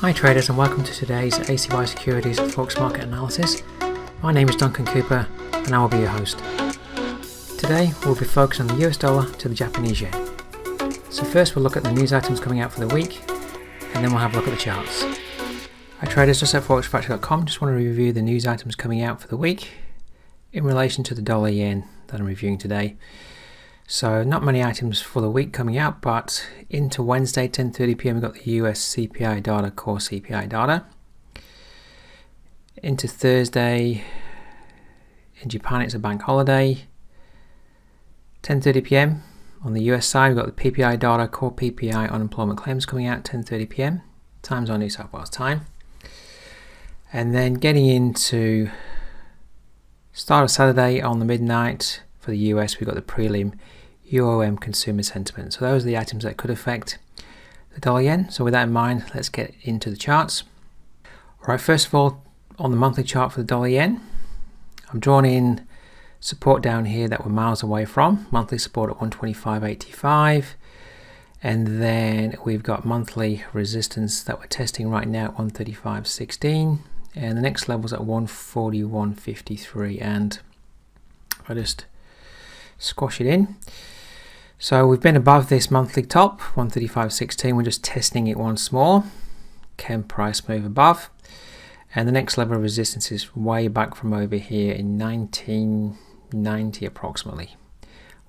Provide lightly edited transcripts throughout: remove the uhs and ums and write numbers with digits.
Hi traders, and welcome to today's ACY Securities Forex Market Analysis. My name is Duncan Cooper and I will be your host. Today we'll be focused on the US dollar to the Japanese yen. So first we'll look at the news items coming out for the week, and then we'll have a look at the charts. Hi traders, just at forexfactory.com, just want to review the news items coming out for the week in relation to the dollar yen that I'm reviewing today. So not many items for the week coming out, but into Wednesday 10:30 PM we've got the US CPI data, core CPI data. Into Thursday, in Japan it's a bank holiday. 10:30 PM on the US side we've got the PPI data, core PPI unemployment claims coming out 10:30 PM, time zone New South Wales time. And then getting into start of Saturday on the midnight for the US we've got the prelim UOM consumer sentiment. So those are the items that could affect the dollar yen. So with that in mind, let's get into the charts. Alright, first of all, on the monthly chart for the dollar yen, I'm drawing in support down here that we're miles away from. Monthly support at 125.85, and then we've got monthly resistance that we're testing right now at 135.16, and the next level's at 141.53. And if I just squash it in, so we've been above this monthly top 135.16. We're just testing it once more. Can price move above? And the next level of resistance is way back from over here in 1990 approximately,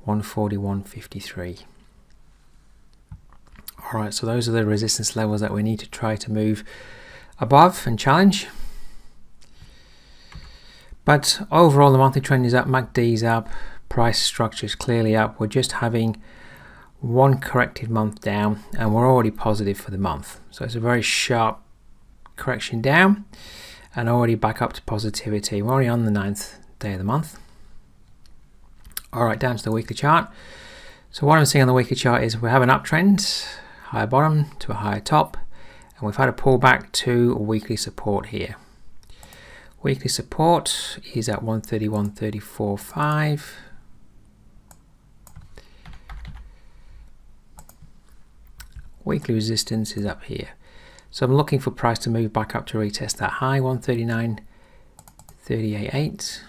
141.53. Alright, so those are the resistance levels that we need to try to move above and challenge. But overall the monthly trend is up, MACD is up, price structure is clearly up. We're just having one corrected month down and we're already positive for the month. So it's a very sharp correction down and already back up to positivity. We're already on the 9th day of the month. Alright, down to the weekly chart. So what I'm seeing on the weekly chart is we have an uptrend, higher bottom to a higher top, and we've had a pullback to a weekly support here. Weekly support is at 131.34.5. Weekly resistance is up here. So I'm looking for price to move back up to retest that high, 139.38.8.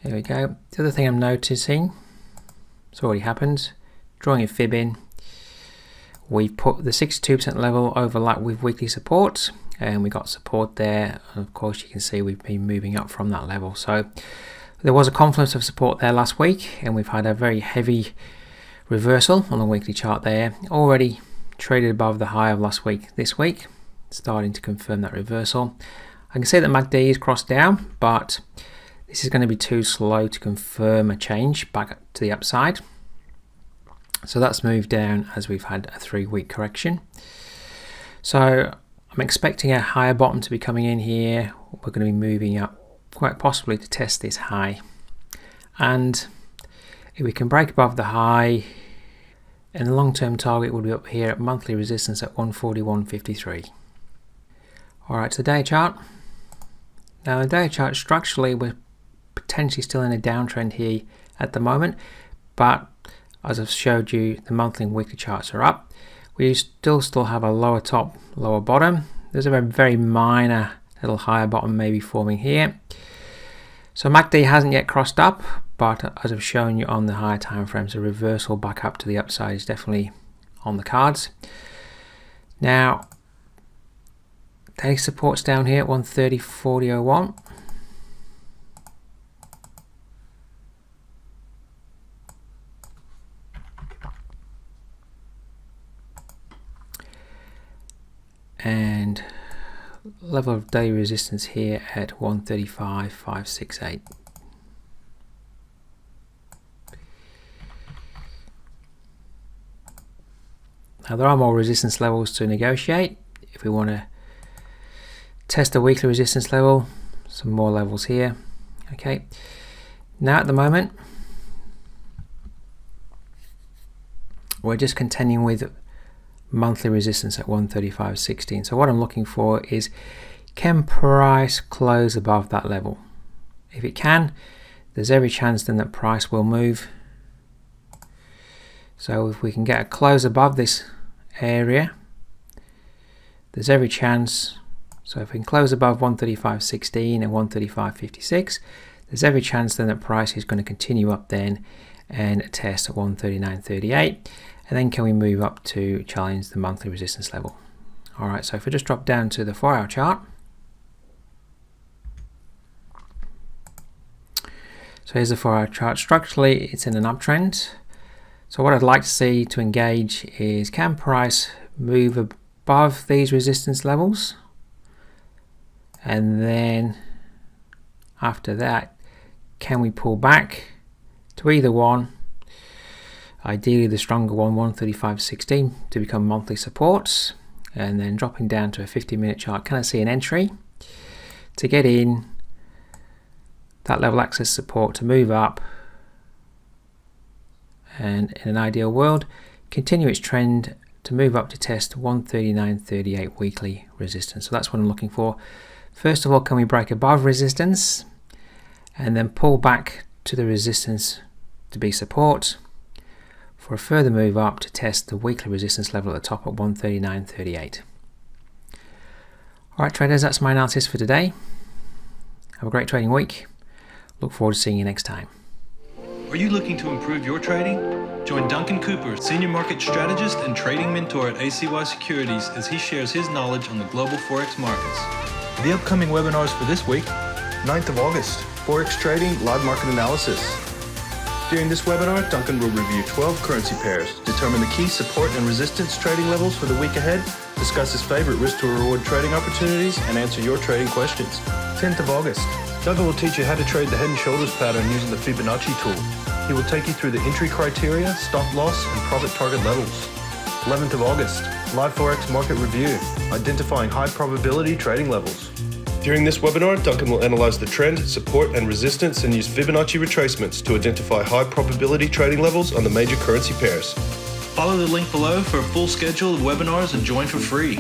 Here we go. The other thing I'm noticing, it's already happened, drawing a fib in, we've put the 62% level overlap with weekly support, and we got support there, and of course you can see we've been moving up from that level. So there was a confluence of support there last week, and we've had a very heavy reversal on the weekly chart there, already traded above the high of last week. This week starting to confirm that reversal. I can see that MACD is crossed down, but this is going to be too slow to confirm a change back to the upside. So that's moved down as we've had a 3-week correction. So I'm expecting a higher bottom to be coming in here. We're going to be moving up quite possibly to test this high. And if we can break above the high, and the long-term target will be up here at monthly resistance at 141.53. Alright, so the day chart. Now the day chart, structurally we're potentially still in a downtrend here at the moment, but as I've showed you, the monthly and weekly charts are up. We still have a lower top, lower bottom. There's a very minor little higher bottom maybe forming here. So MACD hasn't yet crossed up, but as I've shown you on the higher time frames, a reversal back up to the upside is definitely on the cards. Now, daily support's down here at 130.40.01. And level of daily resistance here at 135.568. Now there are more resistance levels to negotiate. If we want to test the weekly resistance level, some more levels here. Okay, now at the moment we're just contending with monthly resistance at 135.16. So what I'm looking for is, can price close above that level? If it can, there's every chance then that price will move. So if we can get a close above this area, there's every chance. So if we can close above 135.16 and 135.56, there's every chance then that price is going to continue up then and test 139.38, and then can we move up to challenge the monthly resistance level. Alright, so if we just drop down to the 4-hour chart, so here's the 4-hour chart. Structurally it's in an uptrend. So what I'd like to see to engage is, can price move above these resistance levels, and then after that can we pull back to either one, ideally the stronger one, 135.16, to become monthly supports, and then dropping down to a 50-minute chart, can I see an entry to get in that level access support to move up, and in an ideal world continue its trend to move up to test 139.38 weekly resistance. So that's what I'm looking for. First of all, can we break above resistance and then pull back to the resistance to be support for a further move up to test the weekly resistance level at the top at 139.38. Alright traders, that's my analysis for today. Have a great trading week. Look forward to seeing you next time. Are you looking to improve your trading? Join Duncan Cooper, Senior Market Strategist and Trading Mentor at ACY Securities, as he shares his knowledge on the global Forex markets. The upcoming webinars for this week: 9th of August, Forex Trading Live Market Analysis. During this webinar, Duncan will review 12 currency pairs, determine the key support and resistance trading levels for the week ahead, discuss his favorite risk to reward trading opportunities, and answer your trading questions. 10th of August, Duncan will teach you how to trade the head and shoulders pattern using the Fibonacci tool. He will take you through the entry criteria, stop loss, and profit target levels. 11th of August, Live Forex Market Review, identifying high probability trading levels. During this webinar, Duncan will analyze the trend, support, and resistance and use Fibonacci retracements to identify high probability trading levels on the major currency pairs. Follow the link below for a full schedule of webinars and join for free.